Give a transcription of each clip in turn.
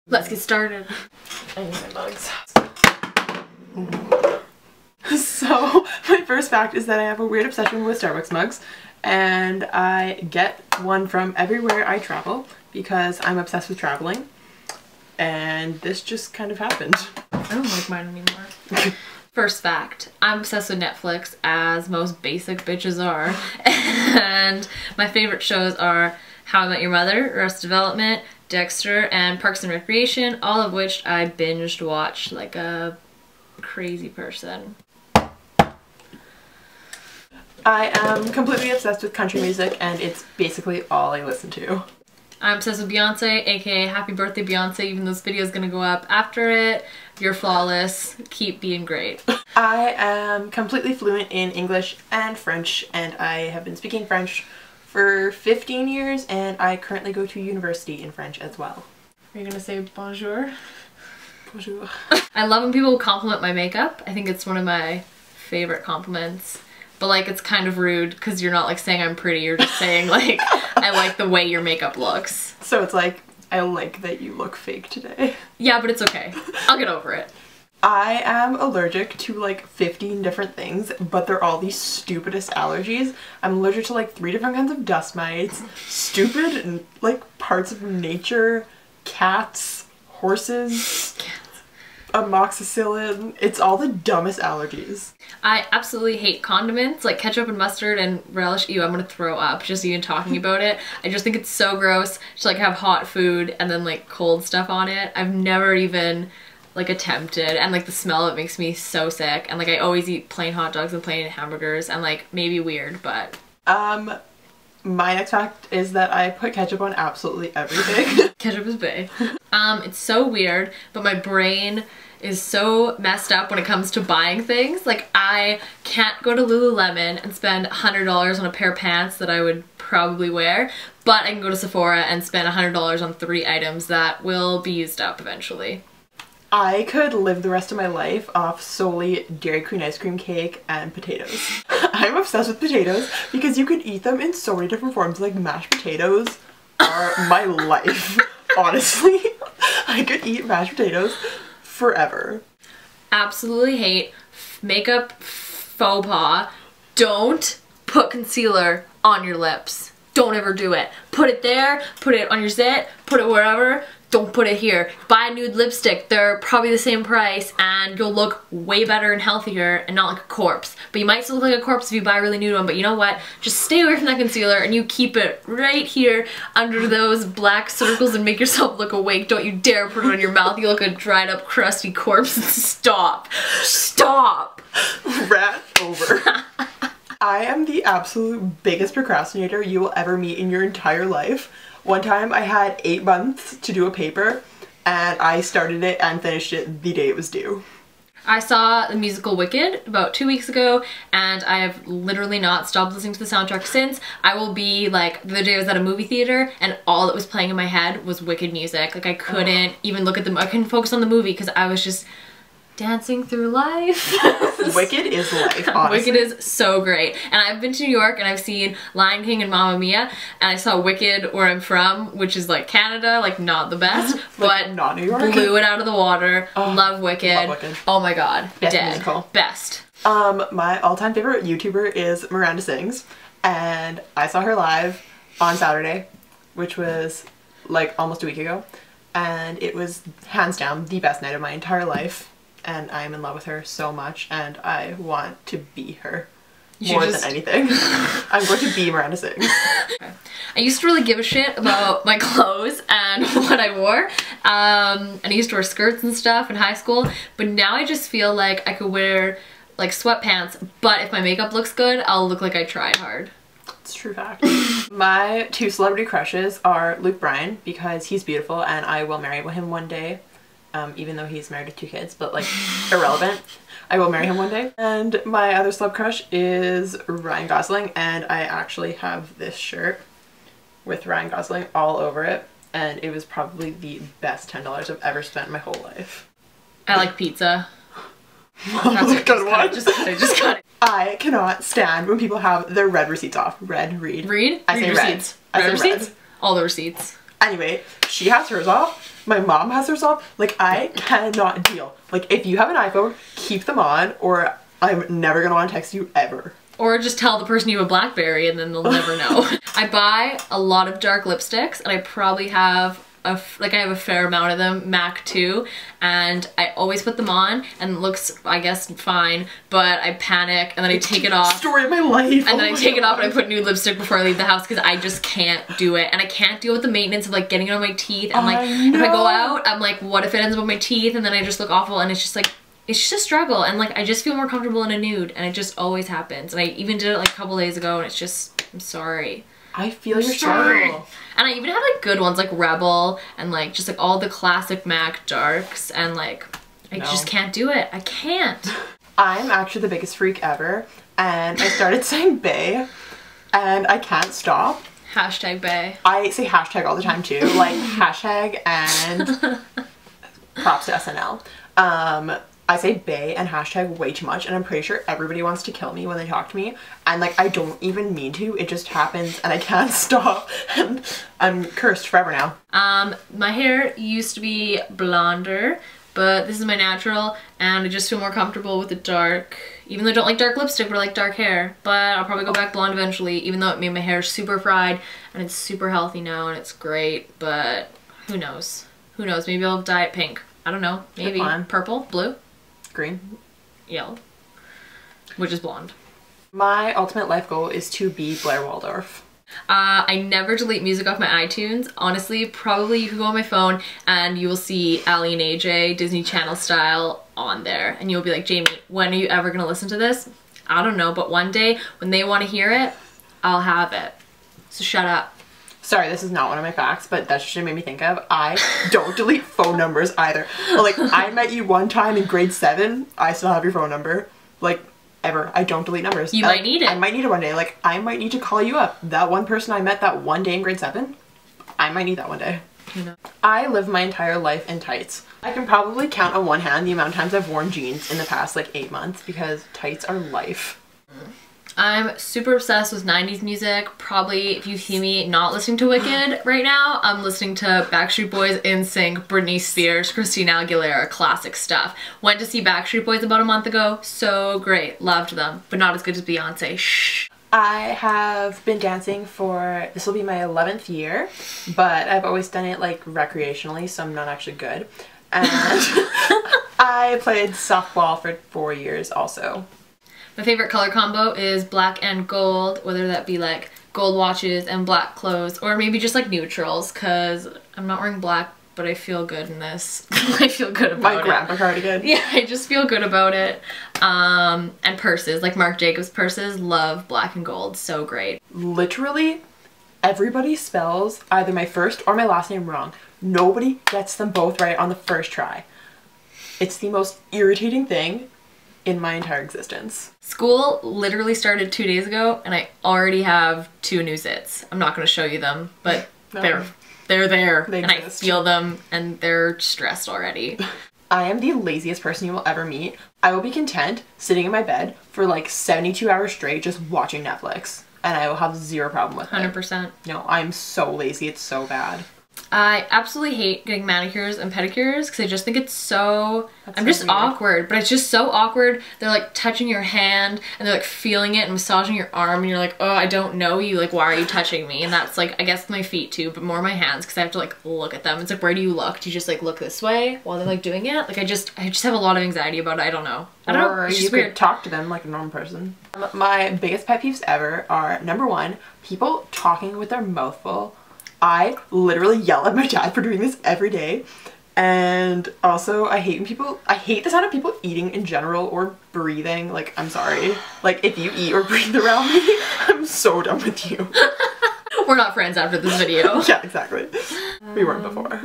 Let's get started. I need my mugs. So, my first fact is that I have a weird obsession with Starbucks mugs, and I get one from everywhere I travel because I'm obsessed with traveling, and this just kind of happened. I don't like mine anymore. First fact, I'm obsessed with Netflix, as most basic bitches are, and my favorite shows are How I Met Your Mother, Arrested Development, Dexter, and Parks and Recreation, all of which I binged watched like a crazy person. I am completely obsessed with country music, and it's basically all I listen to. I'm obsessed with Beyonce, aka Happy Birthday Beyonce, even though this video is gonna go up after it. You're flawless. Keep being great. I am completely fluent in English and French, and I have been speaking French for 15 years, and I currently go to university in French as well. Are you gonna say bonjour? Bonjour. I love when people compliment my makeup. I think it's one of my favorite compliments. But like, it's kind of rude because you're not like saying I'm pretty, you're just saying like, I like the way your makeup looks. So it's like, I like that you look fake today. Yeah, but it's okay. I'll get over it. I am allergic to like 15 different things, but they're all these stupidest allergies. I'm allergic to like 3 different kinds of dust mites, stupid and like parts of nature, cats, horses, amoxicillin. It's all the dumbest allergies. I absolutely hate condiments, like ketchup and mustard and relish. Ew, I'm gonna throw up just even talking about it. I just think it's so gross to like have hot food and then like cold stuff on it. I've never even like attempted, and like the smell of it makes me so sick, and like I always eat plain hot dogs and plain hamburgers, and like maybe weird, but my next fact is that I put ketchup on absolutely everything. Ketchup is bae. It's so weird, but my brain is so messed up when it comes to buying things. Like, I can't go to Lululemon and spend $100 on a pair of pants that I would probably wear, but I can go to Sephora and spend $100 on 3 items that will be used up eventually. I could live the rest of my life off solely Dairy Queen ice cream cake and potatoes. I'm obsessed with potatoes because you can eat them in so many different forms. Like, mashed potatoes are my life. Honestly, I could eat mashed potatoes forever. Absolutely hate makeup faux pas. Don't put concealer on your lips. Don't ever do it. Put it there, put it on your zit, put it wherever. Don't put it here. Buy a nude lipstick. They're probably the same price and you'll look way better and healthier and not like a corpse. But you might still look like a corpse if you buy a really nude one, but you know what? Just stay away from that concealer and you keep it right here under those black circles and make yourself look awake. Don't you dare put it on your mouth. You look like a dried up crusty corpse. Stop. Stop. Rat over. I am the absolute biggest procrastinator you will ever meet in your entire life. One time I had 8 months to do a paper, and I started it and finished it the day it was due. I saw the musical Wicked about 2 weeks ago, and I have literally not stopped listening to the soundtrack since. I will be like, the other day I was at a movie theater and all that was playing in my head was Wicked music. Like, I couldn't even look at I couldn't focus on the movie because I was just dancing through life. Wicked is life, honestly. Wicked is so great. And I've been to New York and I've seen Lion King and Mamma Mia, and I saw Wicked where I'm from, which is like Canada, like not the best, but not New York. Blew it out of the water. Love Wicked. Love Wicked. Oh my god. Best Dead. musical. Best. My all-time favorite YouTuber is Miranda Sings, and I saw her live on Saturday, which was like almost a week ago, and it was hands down the best night of my entire life. And I'm in love with her so much, and I want to be her more than anything. I'm going to be Miranda Sings. I used to really give a shit about my clothes and what I wore, and I used to wear skirts and stuff in high school, but now I just feel like I could wear like sweatpants, but if my makeup looks good, I'll look like I tried hard. It's a true fact. My 2 celebrity crushes are Luke Bryan, because he's beautiful and I will marry him one day. Even though he's married with 2 kids, but like irrelevant. I will marry him one day. And my other celeb crush is Ryan Gosling, and I actually have this shirt with Ryan Gosling all over it, and it was probably the best $10 I've ever spent in my whole life. I like pizza. That's a good one. I just got it. I cannot stand when people have their red receipts off. Red, read. Read? I say read red. receipts. I Red say receipts? red. All the receipts. Anyway, she has hers off. My mom has hers off. Like, I cannot deal. Like, if you have an iPhone, keep them on, or I'm never gonna want to text you ever. Or just tell the person you have a BlackBerry and then they'll never know. I buy a lot of dark lipsticks and I probably have I have a fair amount of them, MAC too, and I always put them on and it looks, I guess, fine, but I panic and then I take it off. Story of my life. And then I take it off and I put new lipstick before I leave the house because I just can't do it. And I can't deal with the maintenance of like getting it on my teeth and like if I go out, I'm like, what if it ends up on my teeth and then I just look awful, and it's just like, it's just a struggle, and like I just feel more comfortable in a nude, and it just always happens. And I even did it like a couple days ago and it's just, I'm sorry. I feel your struggle. And I even have like good ones like Rebel and like just like all the classic MAC darks, and like I just can't do it. I can't. I'm actually the biggest freak ever, and I started saying bae and I can't stop. Hashtag bae. I say hashtag all the time too, like hashtag and props to SNL. I say bae and hashtag way too much, and I'm pretty sure everybody wants to kill me when they talk to me, and like I don't even mean to, it just happens and I can't stop, and I'm cursed forever now. My hair used to be blonder, but this is my natural and I just feel more comfortable with the dark, even though I don't like dark lipstick, but I like dark hair. But I'll probably go back blonde eventually, even though it made my hair super fried and it's super healthy now and it's great, but who knows? Who knows? Maybe I'll dye it pink. I don't know. Maybe purple, blue, green, yellow, which is blonde. My ultimate life goal is to be Blair Waldorf. I never delete music off my iTunes. Honestly, probably you can go on my phone and you will see Ali and AJ Disney Channel style on there, and you'll be like, Jamie, when are you ever gonna listen to this? I don't know, but one day when they want to hear it, I'll have it. So shut up. Sorry, this is not one of my facts, but that's just what it made me think of. I don't delete phone numbers either. Like, I met you one time in grade 7. I still have your phone number. Like, ever. I don't delete numbers. You might need it. I might need it one day. Like, I might need to call you up. That one person I met that one day in grade 7, I might need that one day. You know. I live my entire life in tights. I can probably count on one hand the amount of times I've worn jeans in the past like 8 months because tights are life. I'm super obsessed with 90s music. Probably, if you see me not listening to Wicked right now, I'm listening to Backstreet Boys, NSYNC, Britney Spears, Christina Aguilera, classic stuff. Went to see Backstreet Boys about a month ago. So great. Loved them. But not as good as Beyonce. Shh. I have been dancing for, this will be my 11th year, but I've always done it like recreationally, so I'm not actually good. And I played softball for 4 years also. My favorite color combo is black and gold, whether that be like gold watches and black clothes, or maybe just like neutrals, because I'm not wearing black, but I feel good in this. I feel good about it. My grandpa cardigan. Yeah, I just feel good about it. And purses, like Marc Jacobs purses, love black and gold, so great. Literally, everybody spells either my first or my last name wrong. Nobody gets them both right on the first try. It's the most irritating thing in my entire existence. School literally started 2 days ago and I already have 2 new zits. I'm not going to show you them, but they're there and I feel them and they're stressed already. I am the laziest person you will ever meet. I will be content sitting in my bed for like 72 hours straight just watching Netflix, and I will have zero problem with it. 100%. No, I'm so lazy, it's so bad. I absolutely hate getting manicures and pedicures because I just think it's so, I'm just awkward, but it's just so awkward. They're like touching your hand and they're like feeling it and massaging your arm and you're like, oh, I don't know you, like why are you touching me? And that's like, I guess my feet too, but more my hands because I have to like look at them. It's like, where do you look? Do you just like look this way while they're like doing it? Like I just have a lot of anxiety about it. I don't know. Or you could talk to them like a normal person. My biggest pet peeves ever are, number 1, people talking with their mouth full. I literally yell at my dad for doing this every day. And also I hate the sound of people eating in general or breathing. Like, I'm sorry. Like, if you eat or breathe around me, I'm so done with you. We're not friends after this video. Yeah, exactly. We weren't before.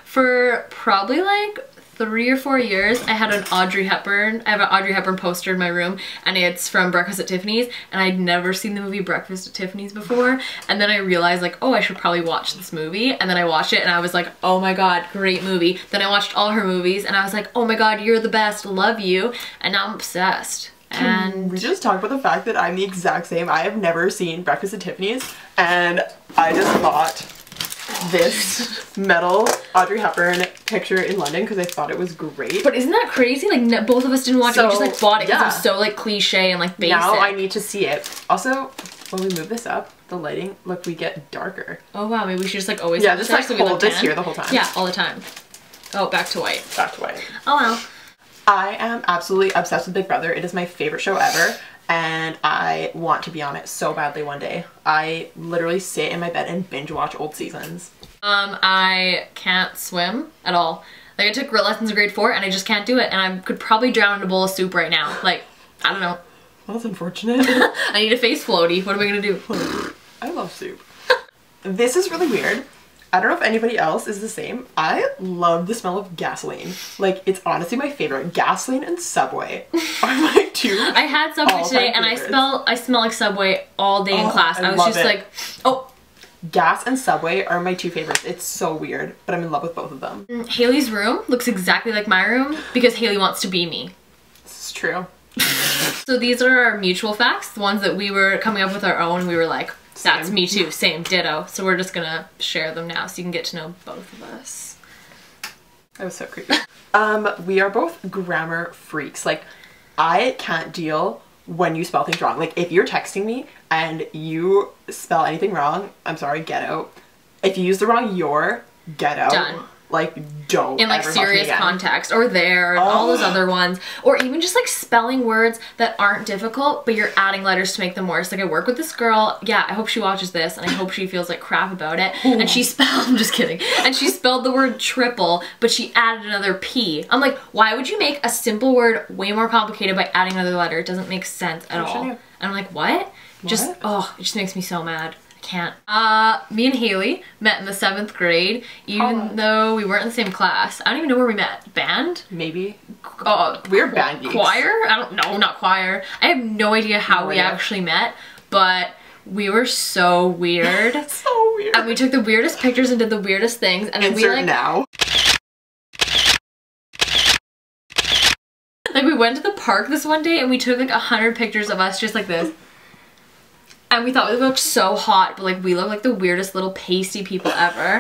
For probably like 3 or 4 years, I had an Audrey Hepburn. I have an Audrey Hepburn poster in my room, and it's from Breakfast at Tiffany's, and I'd never seen the movie Breakfast at Tiffany's before, and then I realized like, oh, I should probably watch this movie, and then I watched it, and I was like, oh my god, great movie. Then I watched all her movies, and I was like, oh my god, you're the best, love you, and now I'm obsessed. And we just talked about the fact that I'm the exact same. I have never seen Breakfast at Tiffany's, and I just bought this metal Audrey Hepburn picture in London because I thought it was great. But isn't that crazy? Like both of us didn't watch it. We just like bought it because it was so like cliche and like basic. Now I need to see it. Also, when we move this up, the lighting, look, we get darker. Oh wow, maybe we should just like always just like hold this here the whole time. Yeah, all the time. Oh, back to white. Back to white. Oh well. I am absolutely obsessed with Big Brother. It is my favorite show ever, and I want to be on it so badly one day. I literally sit in my bed and binge watch old seasons. I can't swim at all. Like I took real lessons in grade 4 and I just can't do it, and I could probably drown in a bowl of soup right now. Like, I don't know. That's unfortunate. I need a face floaty. What am I gonna do? I love soup. This is really weird. I don't know if anybody else is the same. I love the smell of gasoline. Like, it's honestly my favorite. Gasoline and Subway are my two. I had Subway today and I smell like Subway all day in class. I was just like, oh. Gas and Subway are my two favorites. It's so weird, but I'm in love with both of them. Haley's room looks exactly like my room because Haley wants to be me. This is true. So these are our mutual facts, the ones that we were coming up with our own. We were like, that's Same. me too, same, ditto. So we're just gonna share them now so you can get to know both of us. That was so creepy. We are both grammar freaks. Like, I can't deal when you spell things wrong. Like, if you're texting me and you spell anything wrong, I'm sorry, get out. If you use the wrong your, get out. Done. Like, don't in like ever talk to me serious again. context, or there, and all those other ones, or even just like spelling words that aren't difficult but you're adding letters to make them worse. Like I work with this girl, yeah, I hope she watches this and I hope she feels like crap about it. And she spelled, I'm just kidding, and she spelled the word triple but she added another P. I'm like, why would you make a simple word way more complicated by adding another letter? It doesn't make sense at all. And I'm like, what? Just, oh, it just makes me so mad. Can't. Me and Haley met in the 7th grade, even though we weren't in the same class. I don't even know where we met. Band? Maybe. We're band geeks. Choir? I don't know, not choir. I have no idea how we actually met, but we were so weird. So weird. And we took the weirdest pictures and did the weirdest things, and then we like now. Like we went to the park this one day and we took like 100 pictures of us just like this. And we thought we looked so hot, but like we look like the weirdest little pasty people ever.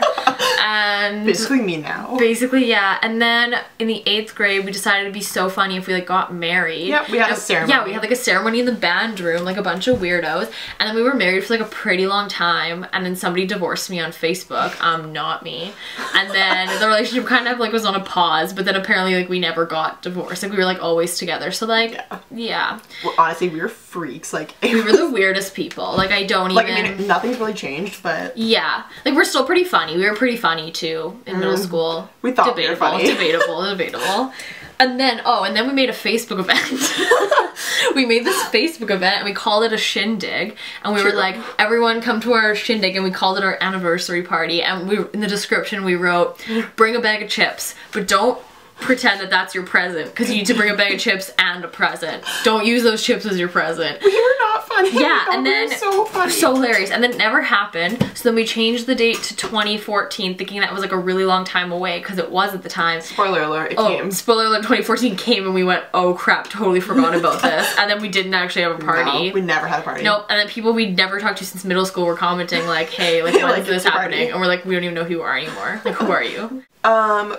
And basically me now. Basically, yeah. And then in the 8th grade, we decided it'd be so funny if we like got married. Yeah, we had a ceremony. Yeah, we had like a ceremony in the band room, like a bunch of weirdos. And then we were married for like a pretty long time. And then somebody divorced me on Facebook. Not me. And then the relationship kind of like was on a pause, but then apparently like we never got divorced. Like we were like always together. So like, yeah. Well, honestly, we were freaks. Like we were the weirdest people. Like I don't like, even... I mean, nothing's really changed, but... Yeah. Like we're still pretty funny. We were pretty funny too in middle school. We thought we were funny. Debatable. And then, we made a Facebook event. We made this Facebook event and we called it a shindig. And we were like, everyone come to our shindig, and we called it our anniversary party. And we, in the description we wrote, bring a bag of chips, but don't pretend that that's your present, because you need to bring a bag of chips and a present. Don't use those chips as your present. We were not funny. Yeah, and then we were so funny. So hilarious. And then it never happened. So then we changed the date to 2014, thinking that was like a really long time away, because it was at the time. Spoiler alert, it came. Spoiler alert, 2014 came and we went, oh crap, totally forgot about this. And then we didn't actually have a party. No, we never had a party. Nope. And then people we'd never talked to since middle school were commenting like, hey, like when is this happening? Party. And we're like, we don't even know who you are anymore. Like, who are you?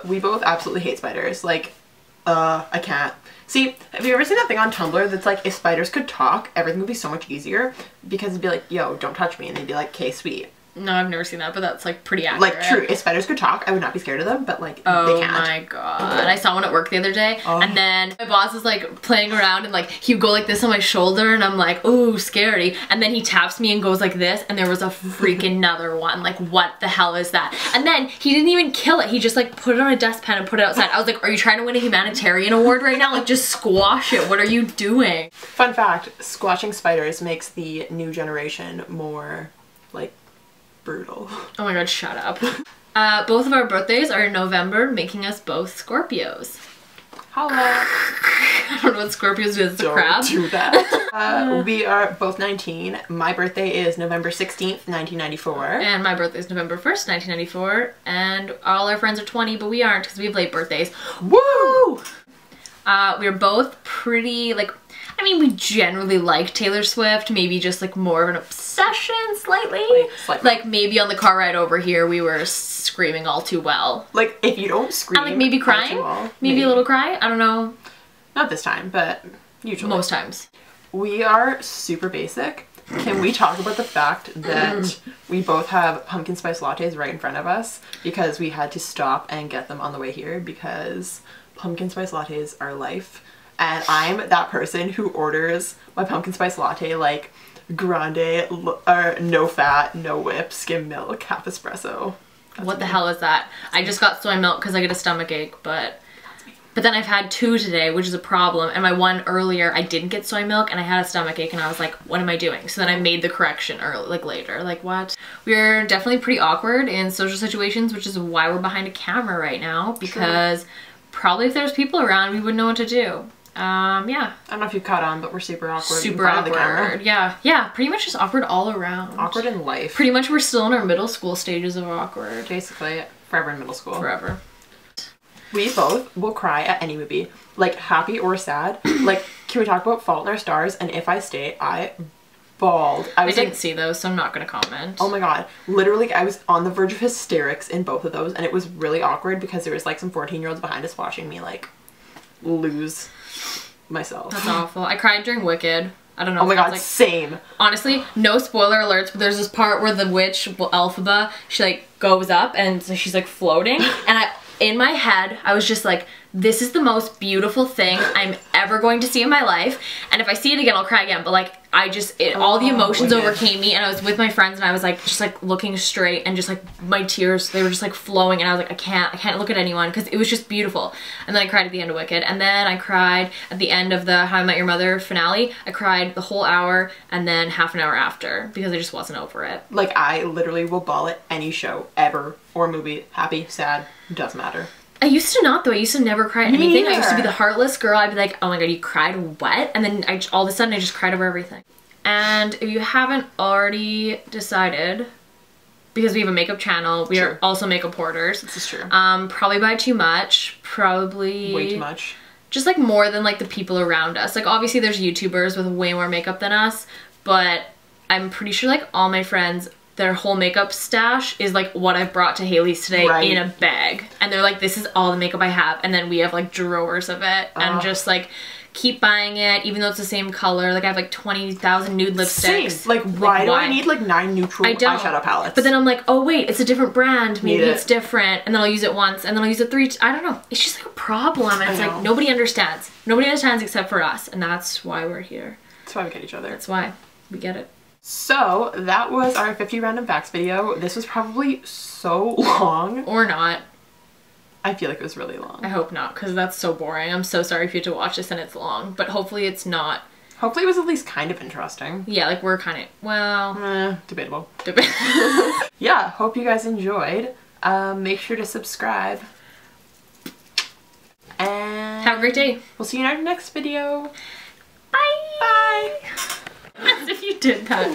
We both absolutely hate spiders. Like, I can't. See, have you ever seen that thing on Tumblr that's like, if spiders could talk, everything would be so much easier? Because it'd be like, yo, don't touch me. And they'd be like, okay, sweet. No, I've never seen that, but that's like pretty accurate. Like, true. If spiders could talk, I would not be scared of them, but like, they can't. Oh my god. I saw one at work the other day, and then my boss was like playing around, and like he would go like this on my shoulder, and I'm like, ooh, scary. And then he taps me and goes like this, and there was a freaking another one. Like, what the hell is that? And then he didn't even kill it. He just like put it on a dustpan and put it outside. I was like, are you trying to win a humanitarian award right now? Like, just squash it. What are you doing? Fun fact, squashing spiders makes the new generation more, like, brutal. Oh my god, shut up. Both of our birthdays are in November, making us both Scorpios. Holla. I don't know what Scorpios do, it's a crab. Don't do that. We are both 19. My birthday is November 16th, 1994. And my birthday is November 1st, 1994. And all our friends are 20, but we aren't because we have late birthdays. Woo! We're both pretty, like, I mean, we generally like Taylor Swift, maybe just like more of an obsession slightly. Like maybe on the car ride over here we were screaming all too well. Like if you don't scream, and like maybe crying, maybe a little cry, I don't know. Not this time, but usually. Most times. We are super basic. Can we talk about the fact that we both have pumpkin spice lattes right in front of us because we had to stop and get them on the way here because pumpkin spice lattes are life. And I'm that person who orders my pumpkin spice latte like grande, or no fat, no whip, skim milk, half espresso. What the hell is that? I just got soy milk because I get a stomach ache, but then I've had 2 today, which is a problem. And my one earlier, I didn't get soy milk and I had a stomach ache and I was like, what am I doing? So then I made the correction early, like later. Like what? We're definitely pretty awkward in social situations, which is why we're behind a camera right now because probably if there's people around, we wouldn't know what to do. Yeah. I don't know if you've caught on, but we're super awkward. Super awkward. Yeah, pretty much just awkward all around. Awkward in life. Pretty much we're still in our middle school stages of awkward. Basically, forever in middle school. Forever. We both will cry at any movie, like happy or sad. Like, can we talk about Fault in Our Stars? And If I Stay, I bawled. I didn't see those, so I'm not gonna comment. Oh my god. Literally, I was on the verge of hysterics in both of those, and it was really awkward because there was like some 14-year-olds behind us watching me like lose myself. That's awful. I cried during Wicked. I don't know. Oh my god, like, same. Honestly, no spoiler alerts, but there's this part where the witch, Elphaba, she like goes up and so she's like floating, and in my head, I was just like, this is the most beautiful thing I'm ever going to see in my life. And if I see it again, I'll cry again. But like, all the emotions overcame me and I was with my friends and I was like, just like looking straight and just like my tears, they were just like flowing and I was like, I can't look at anyone because it was just beautiful. And then I cried at the end of Wicked. And then I cried at the end of the How I Met Your Mother finale. I cried the whole hour and then half an hour after because I just wasn't over it. Like I literally will bawl at any show ever or movie. Happy, sad, doesn't matter. I used to not though. I used to never cry at anything. I used to be the heartless girl. I'd be like, oh my god, you cried what? And then all of a sudden I just cried over everything. And if you haven't already decided, because we have a makeup channel, we are also makeup hoarders. This is true. Probably buy too much. Probably way too much. Just like more than like the people around us. Like obviously there's YouTubers with way more makeup than us, but I'm pretty sure like all my friends, their whole makeup stash is like what I've brought to Haley's today in a bag. And they're like, this is all the makeup I have. And then we have like drawers of it and just like keep buying it even though it's the same color. Like I have like 20,000 nude lipsticks. Same. Like why do I need like 9 neutral eyeshadow palettes? But then I'm like, oh wait, it's a different brand. Maybe it's different. And then I'll use it once and then I'll use it 3. I don't know. It's just like a problem. And it's like nobody understands. Nobody understands except for us. And that's why we're here. That's why we get each other. That's why we get it. So that was our 50 random facts video. This was probably so long. Or not. I feel like it was really long. I hope not, because that's so boring. I'm so sorry if you had to watch this and it's long, but hopefully it's not. Hopefully it was at least kind of interesting. Yeah, like we're kind of, well... debatable. Yeah, hope you guys enjoyed. Make sure to subscribe. And... have a great day. We'll see you in our next video. Bye! Bye! As if you did that.